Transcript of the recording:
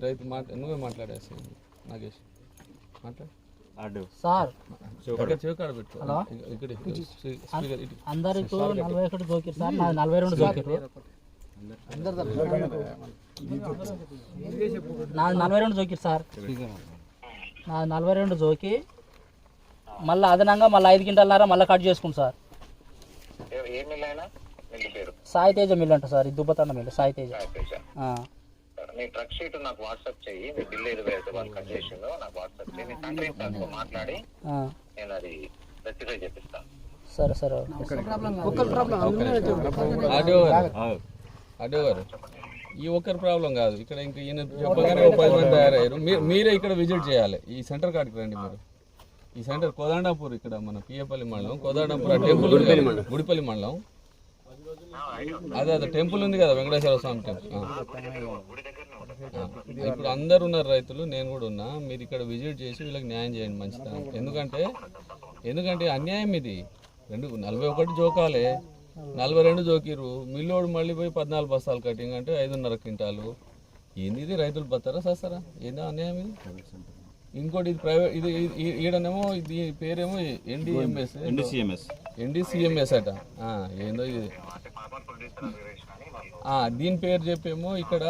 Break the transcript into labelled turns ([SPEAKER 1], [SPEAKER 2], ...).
[SPEAKER 1] రైతు నువ్వే మాట్లాడేసి నాగేష్ మాట్లాడు
[SPEAKER 2] సార్
[SPEAKER 1] చెవికాడ పెట్టు ఇక్కడ
[SPEAKER 2] అందరికీ 41 జోకిరు సార్, నాది 42 జోకిరు. నాది 42 జోకిరు సార్, నాది 42 జోకి మళ్ళీ అదనంగా మళ్ళీ 5 క్వింటాలన్నర మళ్ళీ కట్ చేసుకుంది సార్. సాయి తేజ మిల్ అంట సార్, ఇది దుబ్బతండ మిల్ సాయి తేజ.
[SPEAKER 3] నీ ట్రక్ షీట్ నాకు వాట్సాప్ చెయ్యి, నీ బిల్ ఏది వేరే వాళ్ళు కట్ చేసిందో నాకు వాట్సాప్ చెయ్యి, నీ కాంట్రాక్టర్తో మాట్లాడి నేను అది రెక్టిఫై చేపిస్తాను.
[SPEAKER 2] సరే సరే.
[SPEAKER 1] ఆడియో గారు ఈ ఒక్కరి ప్రాబ్లం కాదు, ఇక్కడ ఇంకా ఈయన చెప్పగానే 10 మంది తయారయ్యారు. మీరే ఇక్కడ విజిట్ చేయాలి, ఈ సెంటర్ కాడికి రండి మీరు. ఈ సెంటర్ కోదండాపూర్, ఇక్కడ మన పియ్యపల్లి మండలం కోదండాపూర్ టెంపుల్ గుడిపల్లి మండలం. అదే టెంపుల్ ఉంది కదా, వెంకటేశ్వర స్వామి టెంపుల్. ఇప్పుడు అందరు ఉన్నారు రైతులు, నేను కూడా ఉన్నా. మీరు ఇక్కడ విజిట్ చేసి వీళ్ళకి న్యాయం చేయండి మంచిదా. ఎందుకంటే అన్యాయం ఇది. 41 జోకాలే, 42 జోకిరు. మిల్లోడు మళ్ళీ పోయి 14 బస్తాలు కటింగ్ అంటే 5.5 క్వింటాలు. ఏంది ఇది? రైతులు బతారా సస్తారా? ఏందో అన్యాయం ఇది. ఇంకోటి ఇది ప్రైవేట్, ఇది ఈడనేమో ఇది పేరేమో ఎన్డీసీఎంఎస్ అట. ఏందో ఇది, దీని పేరు చెప్పేమో ఇక్కడ